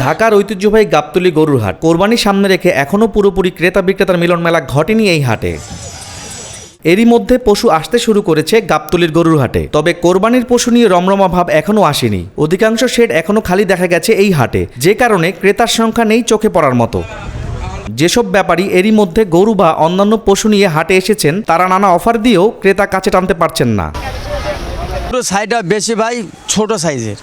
ঢাকার ঐতিহ্যবাহী গাবতলী গরুর হাট কোরবানি সামনে রেখে এখনও পুরোপুরি ক্রেতা বিক্রেতার মিলন মেলা ঘটেনি এই হাটে। এরই মধ্যে পশু আসতে শুরু করেছে গাবতলীর গরুর হাটে। তবে কোরবানির পশু নিয়ে রমরমা ভাব এখনও আসেনি। অধিকাংশ শেড এখনও খালি দেখা গেছে এই হাটে, যে কারণে ক্রেতার সংখ্যা নেই চোখে পড়ার মতো। যেসব ব্যাপারী এরই মধ্যে গরু বা অন্যান্য পশু নিয়ে হাটে এসেছেন, তারা নানা অফার দিয়েও ক্রেতা কাছে টানতে পারছেন না। সাইজটা বেশি ভাই, ছোট সাইজের,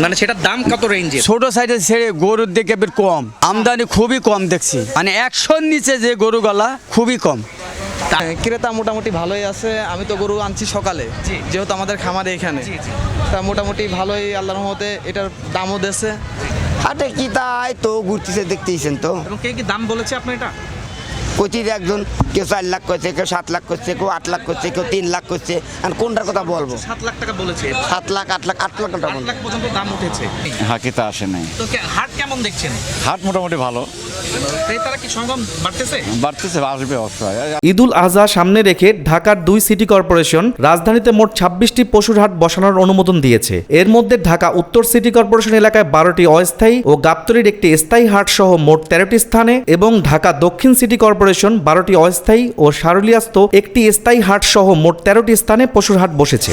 মানে সেটার দাম কত রেঞ্জের? ছোট সাইজের ছেড়ে গরুর দিকে বের কম, আমদানি খুবই কম দেখছি, মানে 100-র নিচে যে গরুগুলা খুবই কম। ক্রেতা মোটামুটি ভালোই আছে। আমি তো গরু আনছি সকালে, যেহেতু আমাদের খামারে এখানে, তা মোটামুটি ভালোই আল্লাহর রহমতে এটার দামও দিয়েছে। হাটে কি তাই তো ঘুরতেছে, দেখতেইছেন তো। কে কি দাম বলেছে আপনি? এটা কচির একজন কেউ 4 লাখ করছে, কেউ 7 লাখ করছে, কেউ 8 লাখ করছে, কেউ 3 লাখ করছে। আর কোনটার কথা বলবো? 7 লাখ টাকা বলেছে। 7 লাখ, 8 লাখ, 8 লাখ টাকা বলবো। পর্যন্ত দাম উঠেছে। হাকিতে আসে নাই। তো হাট কেমন দেখছেন? হাট মোটামুটি ভালো, ক্রেতারা কি সংখ্যা বাড়তেছে, আসবে অবশ্যই। ঈদুল আজহা সামনে রেখে ঢাকার 2 সিটি কর্পোরেশন রাজধানীতে মোট 26টি পশুর হাট বসানোর অনুমোদন দিয়েছে। এর মধ্যে ঢাকা উত্তর সিটি কর্পোরেশন এলাকায় 12টি অস্থায়ী ও গাবতলীর একটি স্থায়ী হাট সহ মোট 13টি স্থানে এবং ঢাকা দক্ষিণ সিটি কর্পোরেশন 12টি অস্থায়ী ও শারুলিয়াস্ত একটি স্থায়ী হাট সহ মোট 13টি স্থানে পশুর হাট বসেছে।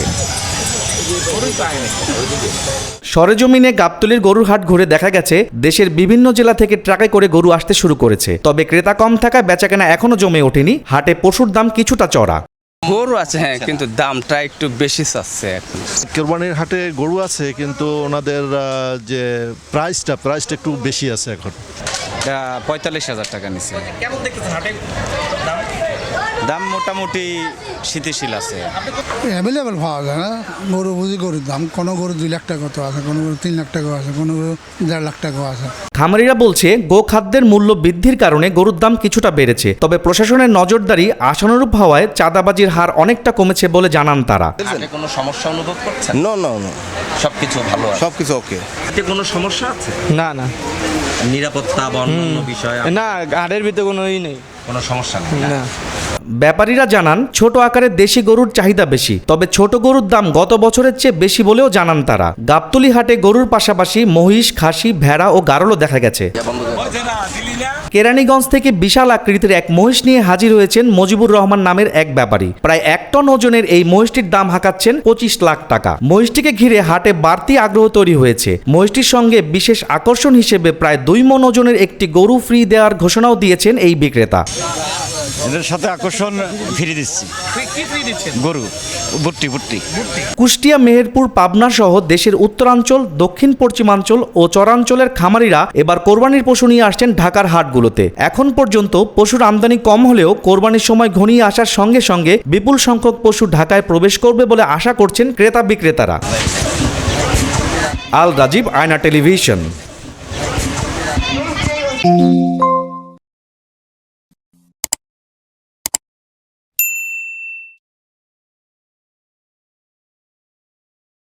সরেজমিনে গাবতলীর গরুর হাট ঘুরে দেখা গেছে, দেশের বিভিন্ন জেলা থেকে ট্রাকে করে গরু আসতে শুরু করেছে। তবে ক্রেতা কম থাকায় বেচাকেনা এখনো জমে ওঠেনি। হাটে পশুর দাম কিছুটা চড়া। গরু আছে, হ্যাঁ, কিন্তু দামটা একটু বেশি চাচ্ছে এখন। কোরবানির হাটে গরু আছে, কিন্তু ওনাদের যে প্রাইসটা একটু বেশি আছে এখন। 45,000 টাকা নিচ্ছে। কেমন দেখতেছেন হাটে দাম? মোটামুটি স্থিতিশীল আছে। অ্যাভেলেবেল পাওয়া যায় না। গরু বুঝি গরুর দাম, কোনো গরু 2 লাখ টাকা তো আছে, কোনো গরু 3 লাখ টাকা আছে, কোনো গরু 1.5 লাখ টাকাও আছে। খামারিরা বলছে, গোখাদ্যের মূল্য বৃদ্ধির কারণে গরুর দাম কিছুটা বেড়েছে। তবে প্রশাসনের নজরদারি আশানুরূপ হওয়ায় চাঁদাবাজির হার অনেকটা কমেছে বলে জানান তারা। কোনো সমস্যা অনুভব করছেন? নো নো নো, সবকিছু ভালো আছে, সবকিছু ওকে। কোনো সমস্যা আছে? না না, নিরাপত্তা বা অন্যান্য বিষয় না, হাটের ভিতরে কোনোই নেই, কোনো সমস্যা নেই না। ব্যাপারীরা জানান, ছোট আকারের দেশি গরুর চাহিদা বেশি, তবে ছোট গরুর দাম গত বছরের চেয়ে বেশি বলেও জানান তারা। গাবতলী হাটে গরুর পাশাপাশি মহিষ, খাসি, ভেড়া ও গারলও দেখা গেছে। কেরানীগঞ্জ থেকে বিশাল আকৃতির এক মহিষ নিয়ে হাজির হয়েছেন মজিবুর রহমান নামের এক ব্যাপারী। প্রায় 1 টন ওজনের এই মহিষটির দাম হাঁকাচ্ছেন 25 লাখ টাকা। মহিষটিকে ঘিরে হাটে বাড়তি আগ্রহ তৈরি হয়েছে। মহিষটির সঙ্গে বিশেষ আকর্ষণ হিসেবে প্রায় 2 মণ ওজনের একটি গরু ফ্রি দেওয়ার ঘোষণাও দিয়েছেন এই বিক্রেতা। এদের সাথে আকর্ষণ ফিরে দিচ্ছি। গরু বুট্টি। কুষ্টিয়া, মেহেরপুর, পাবনা সহ দেশের উত্তরাঞ্চল, দক্ষিণ পশ্চিমাঞ্চল ও চরাঞ্চলের খামারিরা এবার কোরবানির পশু নিয়ে আসছেন ঢাকার হাটগুলোতে। এখন পর্যন্ত পশুর আমদানি কম হলেও কোরবানির সময় ঘনিয়ে আসার সঙ্গে সঙ্গে বিপুল সংখ্যক পশু ঢাকায় প্রবেশ করবে বলে আশা করছেন ক্রেতা বিক্রেতারা। আল রাজীব, আয়না টেলিভিশন।